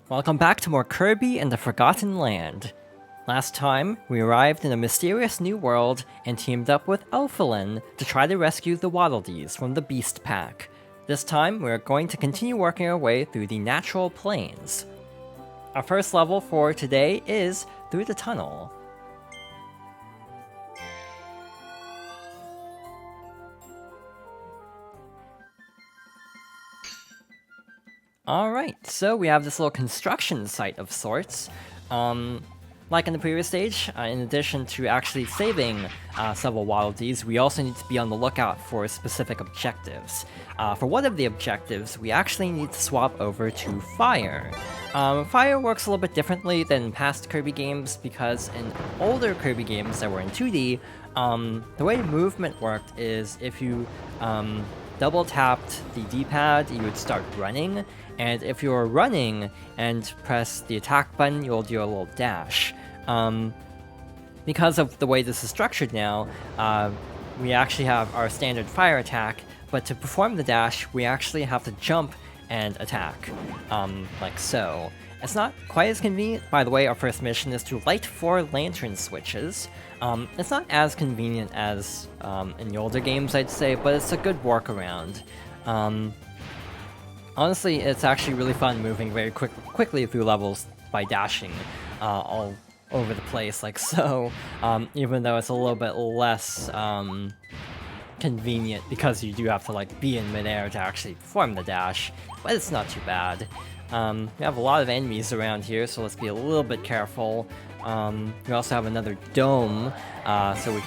Welcome back to more Kirby and the Forgotten Land. Last time, we arrived in a mysterious new world and teamed up with Elfilin to try to rescue the Waddle Dees from the Beast Pack. This time, we're going to continue working our way through the natural plains. Our first level for today is through the tunnel. Alright, so we have this little construction site of sorts. Like in the previous stage, in addition to actually saving several Waddle Dees, we also need to be on the lookout for specific objectives. For one of the objectives, we actually need to swap over to Fire. Fire works a little bit differently than past Kirby games, because in older Kirby games that were in 2D, the way movement worked is if you double tapped the D-pad, you would start running, and if you're running and press the attack button, you'll do a little dash. Because of the way this is structured now, we actually have our standard fire attack, but to perform the dash, we actually have to jump and attack, like so. It's not quite as convenient. By the way, our first mission is to light 4 lantern switches. It's not as convenient as in the older games, I'd say, but it's a good workaround. Honestly, it's actually really fun moving very quickly through levels by dashing all over the place like so, even though it's a little bit less convenient because you do have to like be in midair to actually perform the dash, but it's not too bad. We have a lot of enemies around here, so let's be a little bit careful. We also have another dome, so we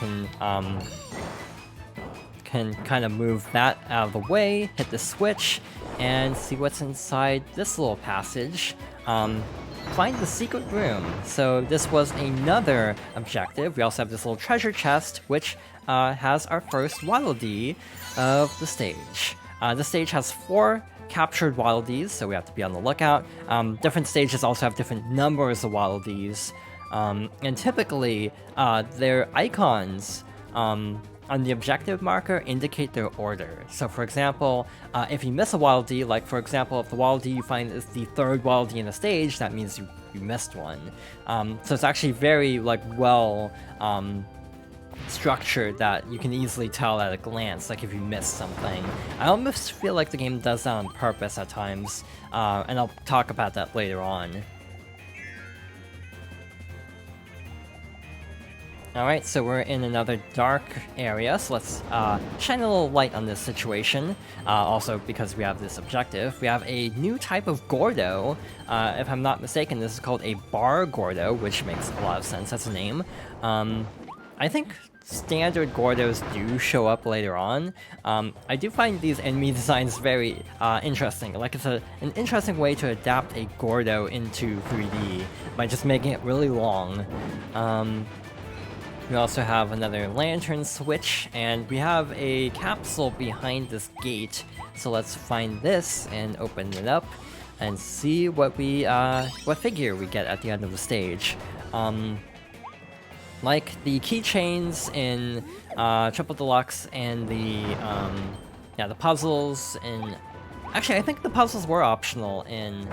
can kind of move that out of the way, hit the switch, and see what's inside this little passage. Find the secret room. So this was another objective. We also have this little treasure chest, which has our first Waddle Dee of the stage. This stage has 4 captured Waddle Dees, so we have to be on the lookout. Different stages also have different numbers of Waddle Dees, and typically their icons on the objective marker indicate their order. So for example, if you miss a Waddle Dee, like for example, if the Waddle Dee you find is the 3rd Waddle Dee in the stage, that means you missed one. So it's actually very well structured that you can easily tell at a glance, like if you missed something. I almost feel like the game does that on purpose at times, and I'll talk about that later on. Alright, so we're in another dark area, so let's shine a little light on this situation. Also, because we have this objective, we have a new type of Gordo. If I'm not mistaken, this is called a bar Gordo, which makes a lot of sense as a name. I think standard Gordos do show up later on. I do find these enemy designs very interesting. Like, it's an interesting way to adapt a Gordo into 3D by just making it really long. We also have another lantern switch, and we have a capsule behind this gate. So let's find this and open it up and see what figure we get at the end of the stage. Like the keychains in Triple Deluxe and the puzzles in... Actually, I think the puzzles were optional in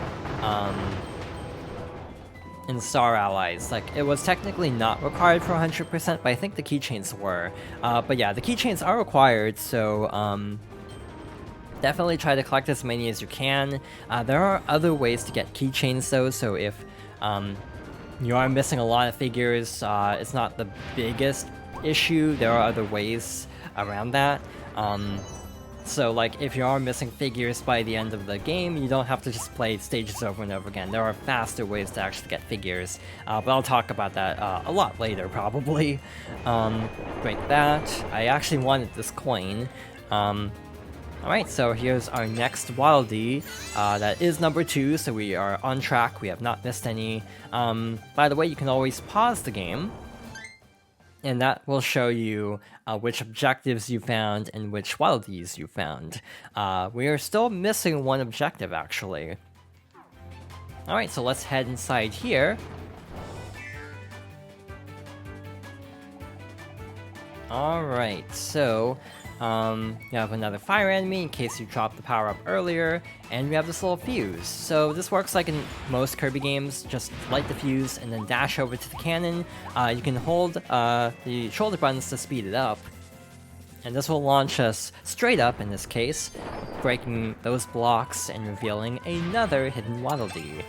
Star Allies. Like, it was technically not required for 100%, but I think the keychains were. But yeah, the keychains are required, so definitely try to collect as many as you can. There are other ways to get keychains though, so if you are missing a lot of figures, it's not the biggest issue. There are other ways around that. So, like, if you are missing figures by the end of the game, you don't have to just play stages over and over again. There are faster ways to actually get figures, but I'll talk about that a lot later, probably. Break that. I actually wanted this coin. Alright, so here's our next Waddle Dee. That is number 2, so we are on track. We have not missed any. By the way, you can always pause the game, and that will show you which objectives you found and which Waddle Dees you found. We are still missing one objective, actually. Alright, so let's head inside here. Alright, so You have another fire enemy in case you dropped the power up earlier, and we have this little fuse. So this works like in most Kirby games, just light the fuse and then dash over to the cannon. You can hold the shoulder buttons to speed it up, and this will launch us straight up in this case, breaking those blocks and revealing another hidden Waddle Dee.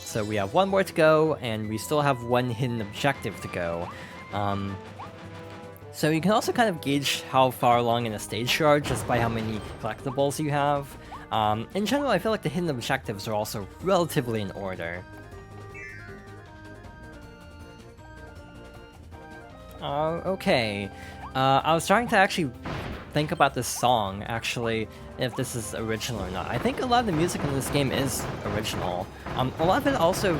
So we have one more to go, and we still have one hidden objective to go. So you can also kind of gauge how far along in a stage you are just by how many collectibles you have. In general, I feel like the hidden objectives are also relatively in order. Okay. I was trying to actually think about this song, actually, if this is original or not. I think a lot of the music in this game is original. A lot of it also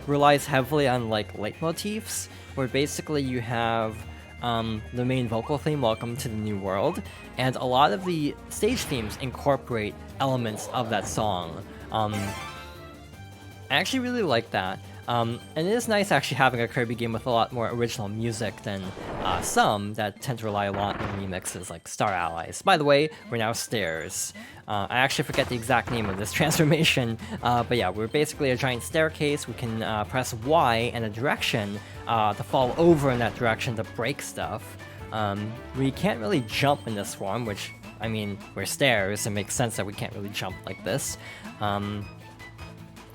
relies heavily on, like, leitmotifs, where basically you have the main vocal theme, Welcome to the New World, and a lot of the stage themes incorporate elements of that song. I actually really like that. And it is nice actually having a Kirby game with a lot more original music than some that tend to rely a lot on remixes like Star Allies. By the way, we're now stairs. I actually forget the exact name of this transformation, but yeah, we're basically a giant staircase. We can press Y and a direction to fall over in that direction to break stuff. We can't really jump in this form, which, I mean, we're stairs, it makes sense that we can't really jump like this.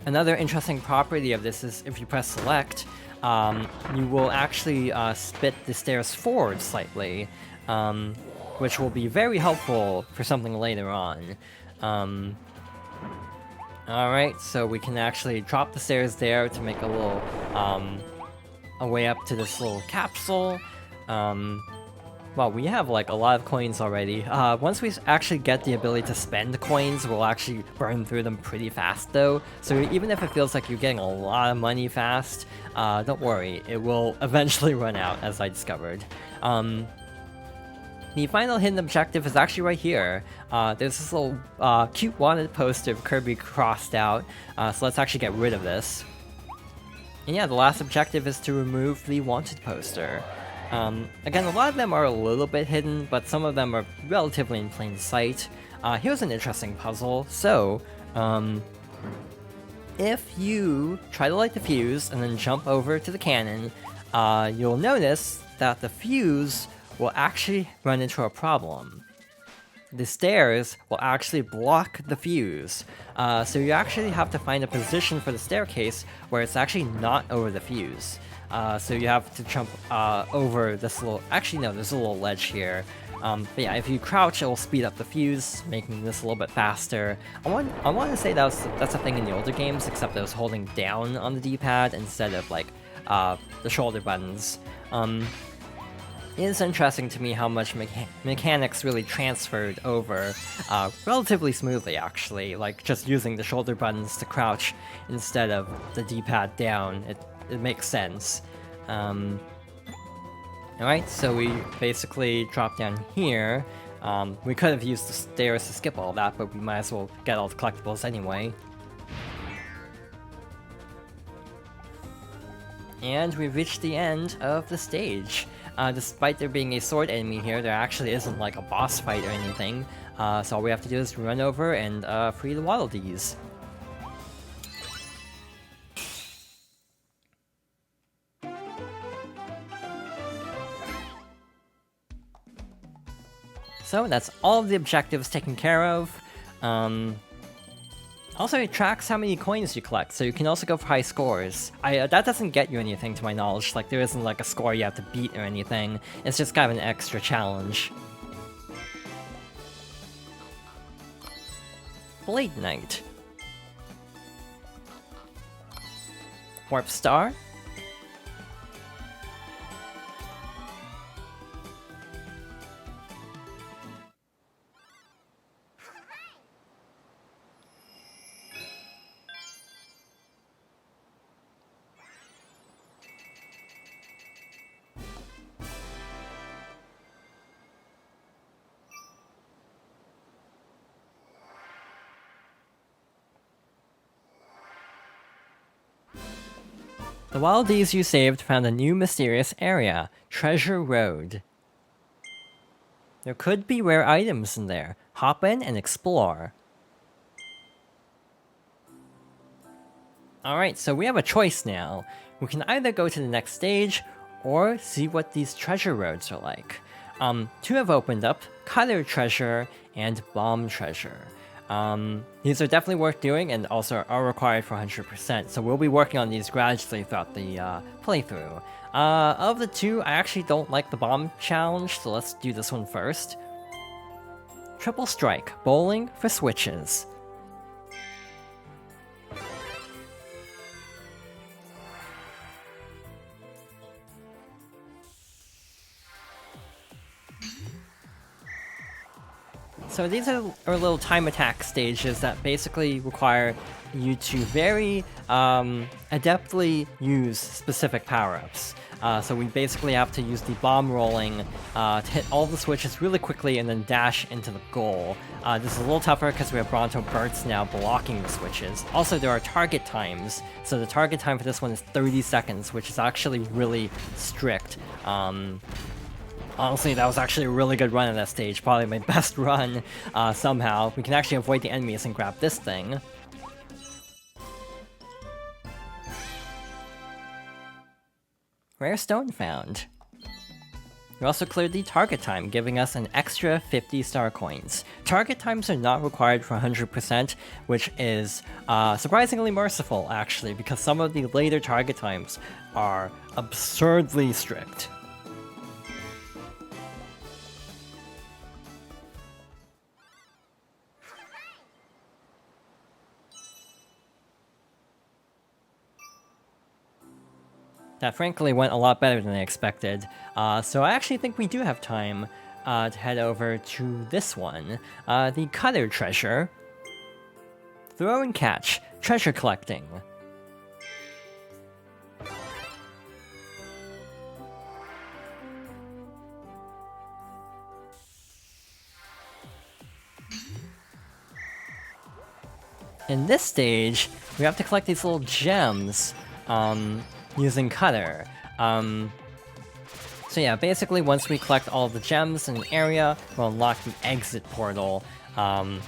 Another interesting property of this is if you press select, you will actually spit the stairs forward slightly, which will be very helpful for something later on. Alright, so we can actually drop the stairs there to make a little, a way up to this little capsule. Well, we have like a lot of coins already. Once we actually get the ability to spend coins, we'll actually burn through them pretty fast though. So even if it feels like you're getting a lot of money fast, don't worry, it will eventually run out, as I discovered. The final hidden objective is actually right here. There's this little cute wanted poster of Kirby crossed out, so let's actually get rid of this. And yeah, the last objective is to remove the wanted poster. Again, a lot of them are a little bit hidden, but some of them are relatively in plain sight. Here's an interesting puzzle. So, if you try to light the fuse and then jump over to the cannon, you'll notice that the fuse will actually run into a problem. The stairs will actually block the fuse, so you actually have to find a position for the staircase where it's actually not over the fuse. So you have to jump over this little... Actually, no, there's a little ledge here. But yeah, if you crouch, it will speed up the fuse, making this a little bit faster. I want to say that's a thing in the older games, except that I was holding down on the D-pad instead of, like, the shoulder buttons. It is interesting to me how much mechanics really transferred over relatively smoothly, actually. Like, just using the shoulder buttons to crouch instead of the D-pad down. It makes sense. Alright, so we basically drop down here. We could have used the stairs to skip all that, but we might as well get all the collectibles anyway. And we've reached the end of the stage. Despite there being a sword enemy here, there actually isn't like a boss fight or anything. So all we have to do is run over and free the Waddle Dees. So that's all of the objectives taken care of. Also, it tracks how many coins you collect, so you can also go for high scores. That doesn't get you anything to my knowledge, like there isn't like a score you have to beat or anything. It's just kind of an extra challenge. Blade Knight. Warp Star. The Waddle Dees you saved found a new mysterious area, Treasure Road. There could be rare items in there. Hop in and explore. Alright, so we have a choice now. We can either go to the next stage, or see what these treasure roads are like. Two have opened up, Color Treasure and Bomb Treasure. These are definitely worth doing and also are required for 100%, so we'll be working on these gradually throughout the playthrough. Of the two, I actually don't like the Bomb Challenge, so let's do this one first. Triple Strike, bowling for switches. So these are little time attack stages that basically require you to very adeptly use specific power-ups. So we basically have to use the bomb rolling to hit all the switches really quickly and then dash into the goal. This is a little tougher because we have Bronto Bursts now blocking the switches. Also, there are target times. So the target time for this one is 30 seconds, which is actually really strict. Honestly, that was actually a really good run at that stage, probably my best run somehow. We can actually avoid the enemies and grab this thing. Rare stone found. We also cleared the target time, giving us an extra 50 star coins. Target times are not required for 100%, which is surprisingly merciful, actually, because some of the later target times are absurdly strict. That frankly went a lot better than I expected, so I actually think we do have time to head over to this one, the Color Treasure. Throw and catch, treasure collecting. In this stage, we have to collect these little gems, using Cutter. So yeah, basically once we collect all the gems in an area, we'll unlock the exit portal. But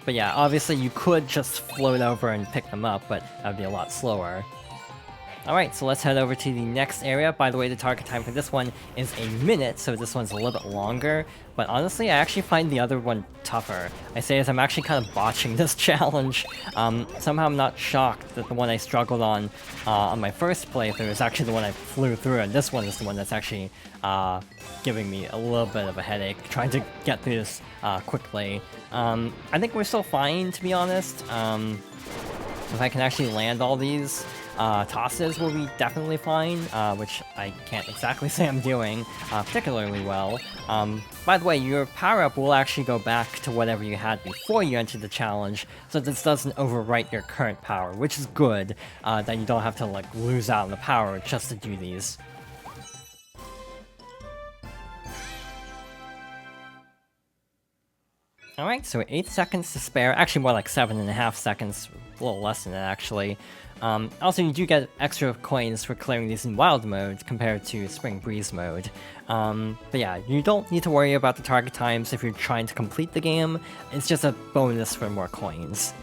yeah, obviously you could just float over and pick them up, but that would be a lot slower. Alright, so let's head over to the next area. By the way, the target time for this one is a minute, so this one's a little bit longer. But honestly, I actually find the other one tougher. I say as I'm actually kind of botching this challenge. Somehow I'm not shocked that the one I struggled on my first playthrough is actually the one I flew through, and this one is the one that's actually giving me a little bit of a headache, trying to get through this quickly. I think we're still fine, to be honest. If I can actually land all these tosses, will be definitely fine, which I can't exactly say I'm doing particularly well. By the way, your power-up will actually go back to whatever you had before you entered the challenge, so this doesn't overwrite your current power, which is good, that you don't have to like lose out on the power just to do these. Alright, so 8 seconds to spare, actually more like 7.5 seconds, a little less than that actually. Also, you do get extra coins for clearing these in Wild mode compared to Spring Breeze mode. But yeah, you don't need to worry about the target times if you're trying to complete the game, it's just a bonus for more coins.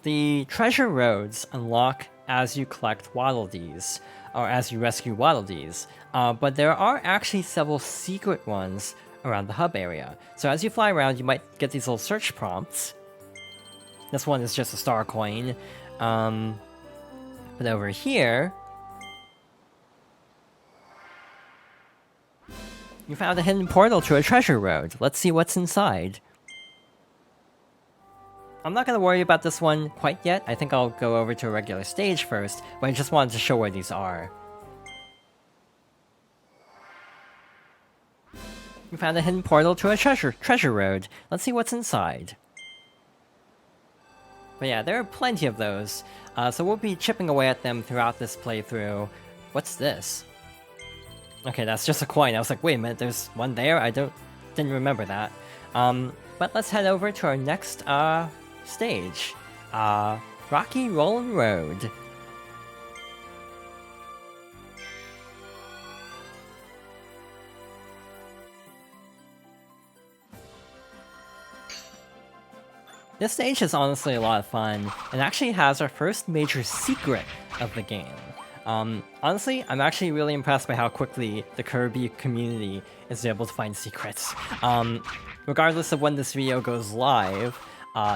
The treasure roads unlock as you collect Waddle Dees, or as you rescue Waddle Dees, but there are actually several secret ones around the hub area. So as you fly around, you might get these little search prompts. This one is just a star coin. But over here, you found a hidden portal to a treasure road. Let's see what's inside. I'm not going to worry about this one quite yet. I think I'll go over to a regular stage first, but I just wanted to show where these are. We found a hidden portal to a treasure road. Let's see what's inside. But yeah, there are plenty of those, so we'll be chipping away at them throughout this playthrough. What's this? Okay, that's just a coin. I was like, wait a minute, there's one there? Didn't remember that. But let's head over to our next stage, Rocky Rollin' Road. This stage is honestly a lot of fun, and actually has our first major secret of the game. Honestly, I'm actually really impressed by how quickly the Kirby community is able to find secrets. Regardless of when this video goes live,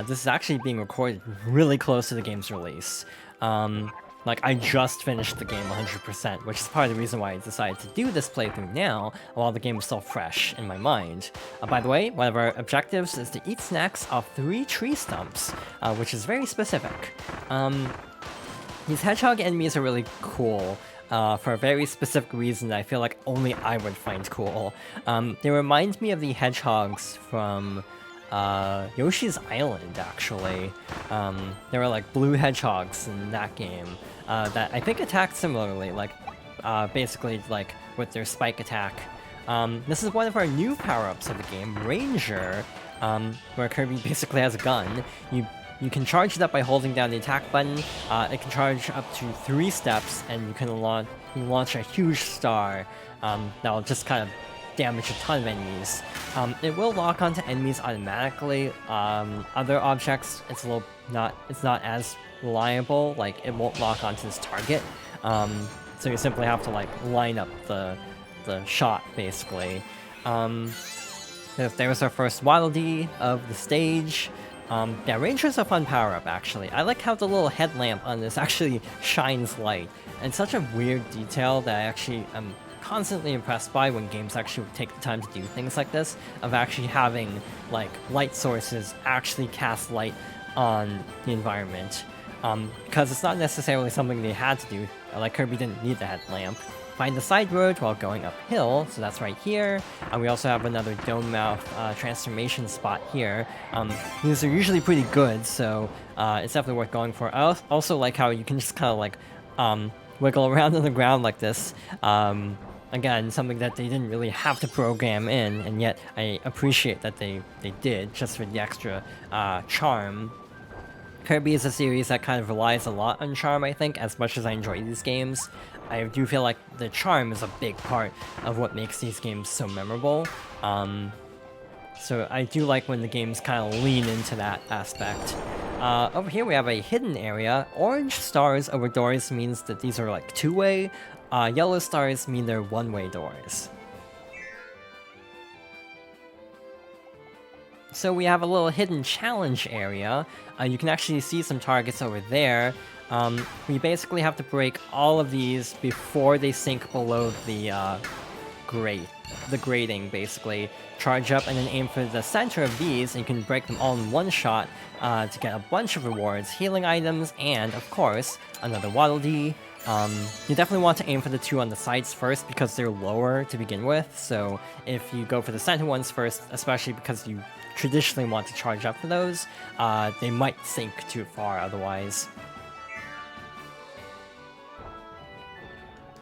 this is actually being recorded really close to the game's release. Like, I just finished the game 100%, which is part of the reason why I decided to do this playthrough now, while the game is still fresh in my mind. By the way, one of our objectives is to eat snacks off 3 tree stumps, which is very specific. These hedgehog enemies are really cool, for a very specific reason that I feel like only I would find cool. They remind me of the hedgehogs from Yoshi's Island, actually. There were like blue hedgehogs in that game that I think attacked similarly, like basically like with their spike attack. This is one of our new power-ups of the game, Ranger, where Kirby basically has a gun. You can charge it up by holding down the attack button. It can charge up to 3 steps, and you can launch a huge star that'll just kind of damage a ton of enemies. It will lock onto enemies automatically. Other objects, it's not as reliable. Like, it won't lock onto this target. So you simply have to like line up the shot basically. There's our first Waddle Dee of the stage. Yeah, Ranger's a fun power-up, actually. I like how the little headlamp on this actually shines light. And it's such a weird detail that I actually am constantly impressed by when games actually take the time to do things like this, of actually having, like, light sources actually cast light on the environment. Because it's not necessarily something they had to do. Like, Kirby didn't need the headlamp. Find the side road while going uphill, so that's right here. And we also have another dome mouth transformation spot here. These are usually pretty good, so it's definitely worth going for. I also like how you can just kind of like wiggle around on the ground like this. Again, something that they didn't really have to program in, and yet I appreciate that they did, just for the extra charm. Kirby is a series that kind of relies a lot on charm, I think, as much as I enjoy these games. I do feel like the charm is a big part of what makes these games so memorable. So I do like when the games kind of lean into that aspect. Over here we have a hidden area. Orange stars over doors means that these are like 2-way. Yellow stars mean they're 1-way doors. So we have a little hidden challenge area. You can actually see some targets over there. We basically have to break all of these before they sink below the grating, basically. Charge up and then aim for the center of these, and you can break them all in one shot to get a bunch of rewards, healing items, and, of course, another Waddle Dee. You definitely want to aim for the 2 on the sides first because they're lower to begin with, so if you go for the center ones first, especially because you traditionally want to charge up for those, they might sink too far otherwise.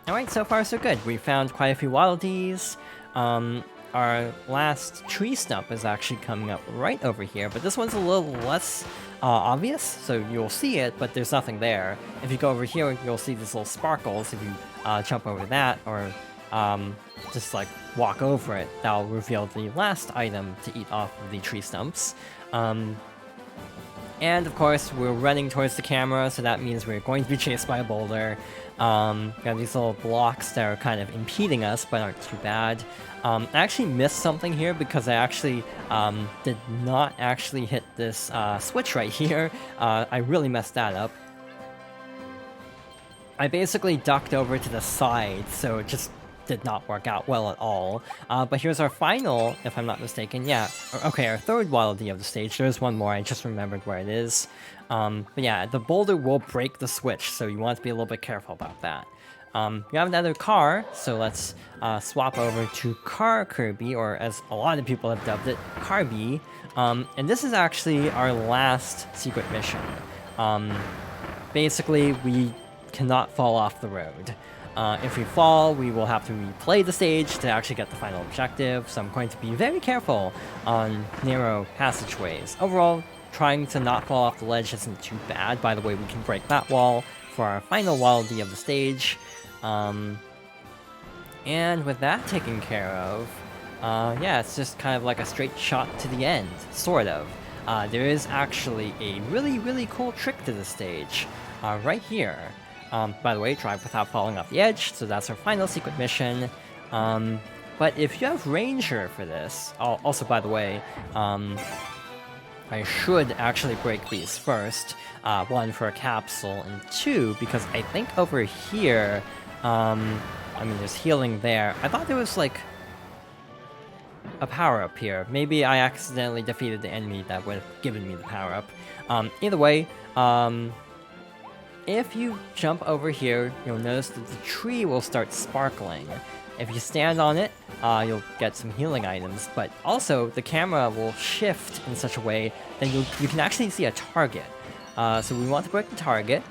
Alright, so far so good. We found quite a few Waddle Dees. Our last tree stump is actually coming up right over here, but this one's a little less obvious, so you'll see it, but there's nothing there. If you go over here, you'll see these little sparkles. If you jump over that, or just like walk over it, that'll reveal the last item to eat off of the tree stumps. And of course, we're running towards the camera, so that means we're going to be chased by a boulder. We have these little blocks that are kind of impeding us, but aren't too bad. I actually missed something here because I actually did not actually hit this switch right here. I really messed that up. I basically ducked over to the side, so it just did not work out well at all. But here's our final, if I'm not mistaken, yeah. Okay, our third Waddle Dee of the stage. There's one more, I just remembered where it is. But yeah, the boulder will break the switch, so you want to be a little bit careful about that. We have another car, so let's swap over to Car Kirby, or as a lot of people have dubbed it, Kirby. And this is actually our last secret mission. Basically, we cannot fall off the road. If we fall, we will have to replay the stage to actually get the final objective, so I'm going to be very careful on narrow passageways. Overall, trying to not fall off the ledge isn't too bad. By the way, we can break that wall for our final wallity of the stage. And with that taken care of, yeah, it's just kind of like a straight shot to the end, sort of. There is actually a really, really cool trick to the stage, right here. By the way, drive without falling off the edge, so that's our final secret mission. But if you have Ranger for this, also by the way, I should actually break these first. One, for a capsule, and two, because I think over here, I mean, there's healing there. I thought there was, like, a power-up here. Maybe I accidentally defeated the enemy that would have given me the power-up. Either way, if you jump over here, you'll notice that the tree will start sparkling. If you stand on it, you'll get some healing items, but also the camera will shift in such a way that you can actually see a target. So we want to break the target,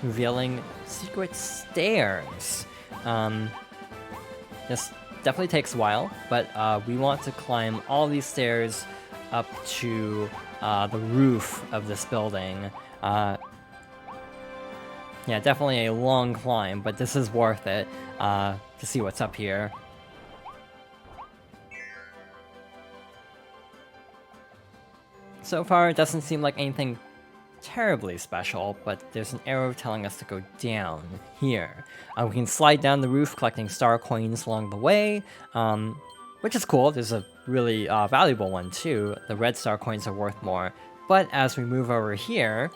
revealing secret stairs. This definitely takes a while, but we want to climb all these stairs up to the roof of this building. Yeah, definitely a long climb, but this is worth it to see what's up here. So far, it doesn't seem like anything terribly special, but there's an arrow telling us to go down here. We can slide down the roof collecting star coins along the way, which is cool. There's a really valuable one too. The red star coins are worth more. But as we move over here,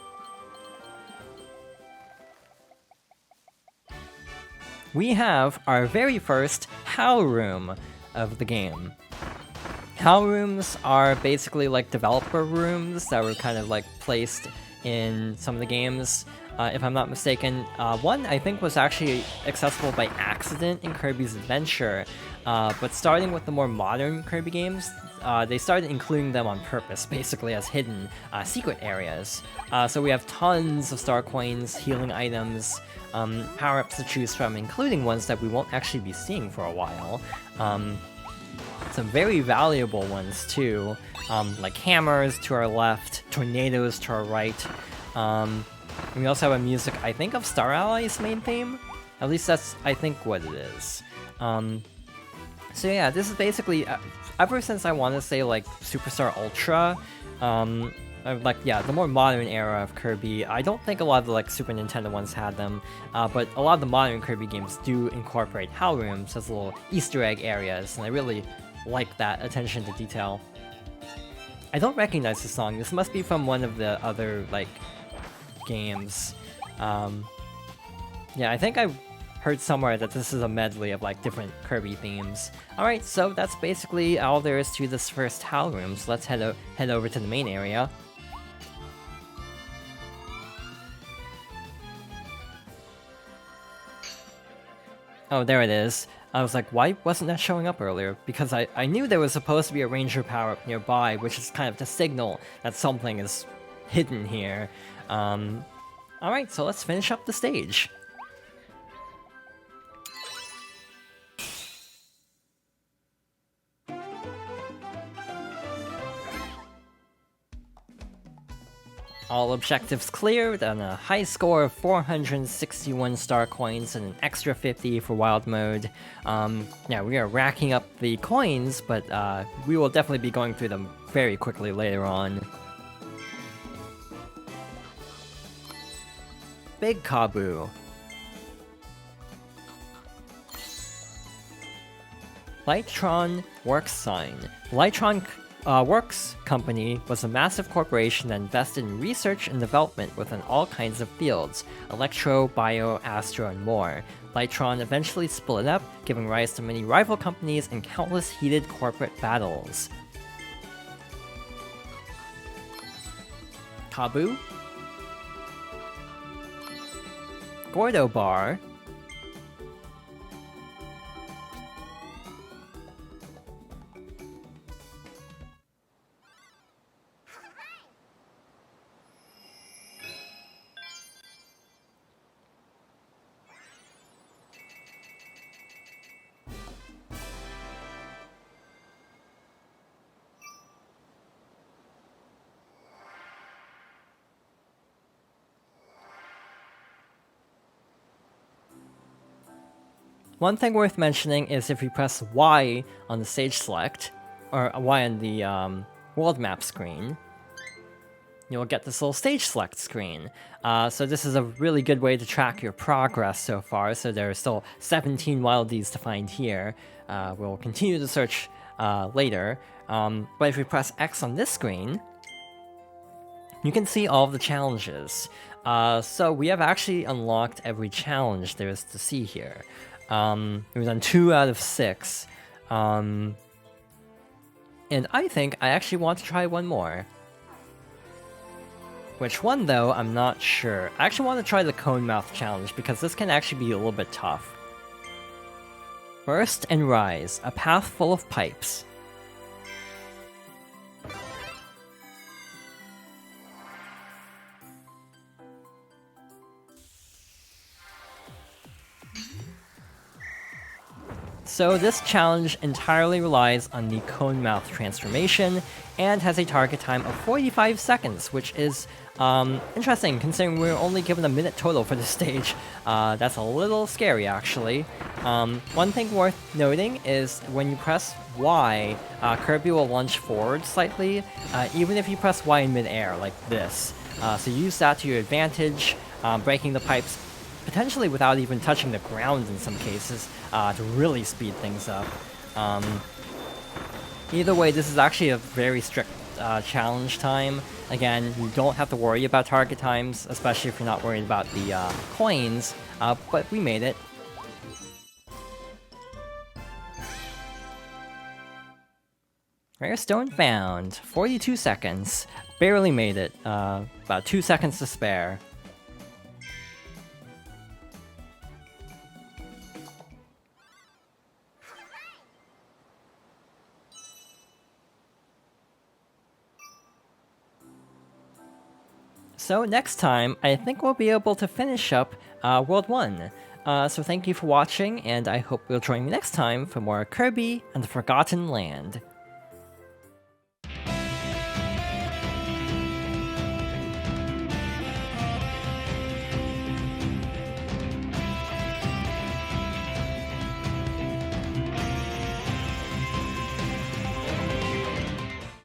we have our very first Howl Room of the game. Howl Rooms are basically like developer rooms that were kind of like placed in some of the games, if I'm not mistaken. One, I think, was actually accessible by accident in Kirby's Adventure, but starting with the more modern Kirby games, they started including them on purpose, basically as hidden secret areas. So we have tons of star coins, healing items, power-ups to choose from, including ones that we won't actually be seeing for a while. Some very valuable ones too, like hammers to our left, tornadoes to our right. And we also have a music, I think, of Star Allies' main theme. At least that's, I think, what it is. So yeah, this is basically, ever since I want to say like Superstar Ultra, like, yeah, the more modern era of Kirby. I don't think a lot of the like Super Nintendo ones had them, but a lot of the modern Kirby games do incorporate Howl Rooms as little Easter egg areas, and I really like that attention to detail. I don't recognize the song. This must be from one of the other like games. Yeah, I think I heard somewhere that this is a medley of like different Kirby themes. Alright, so that's basically all there is to this first Howl Room, so let's head over to the main area. Oh, there it is. I was like, why wasn't that showing up earlier? Because I knew there was supposed to be a ranger power-up nearby, which is kind of the signal that something is hidden here. Alright, so let's finish up the stage. All objectives cleared, and a high score of 461 star coins and an extra 50 for wild mode. Yeah, we are racking up the coins, but we will definitely be going through them very quickly later on. Big Kabu. Lightron Works Sign. Lightron Works Company was a massive corporation that invested in research and development within all kinds of fields: electro, bio, astro, and more. Lightron eventually split up, giving rise to many rival companies and countless heated corporate battles. Kabu? Gordo Bar. One thing worth mentioning is if you press Y on the stage select, or Y on the world map screen, you'll get this little stage select screen. So this is a really good way to track your progress so far. So there are still 17 wildies to find here. We'll continue to search later. But if we press X on this screen, you can see all of the challenges. So we have actually unlocked every challenge there is to see here. We've done 2 out of 6. And I think I actually want to try one more. Which one, though, I'm not sure. I actually want to try the Cone Mouth challenge, because this can actually be a little bit tough. Burst and Rise, a path full of pipes. So this challenge entirely relies on the Cone Mouth transformation, and has a target time of 45 seconds, which is interesting considering we're only given a minute total for this stage. That's a little scary, actually. One thing worth noting is when you press Y, Kirby will lunge forward slightly, even if you press Y in midair, like this. So use that to your advantage, breaking the pipes potentially without even touching the ground in some cases, to really speed things up. Either way, this is actually a very strict challenge time. Again, you don't have to worry about target times, especially if you're not worried about the coins, but we made it. Rare stone found. 42 seconds. Barely made it. About 2 seconds to spare. So next time, I think we'll be able to finish up World 1. So thank you for watching, and I hope you'll join me next time for more Kirby and the Forgotten Land.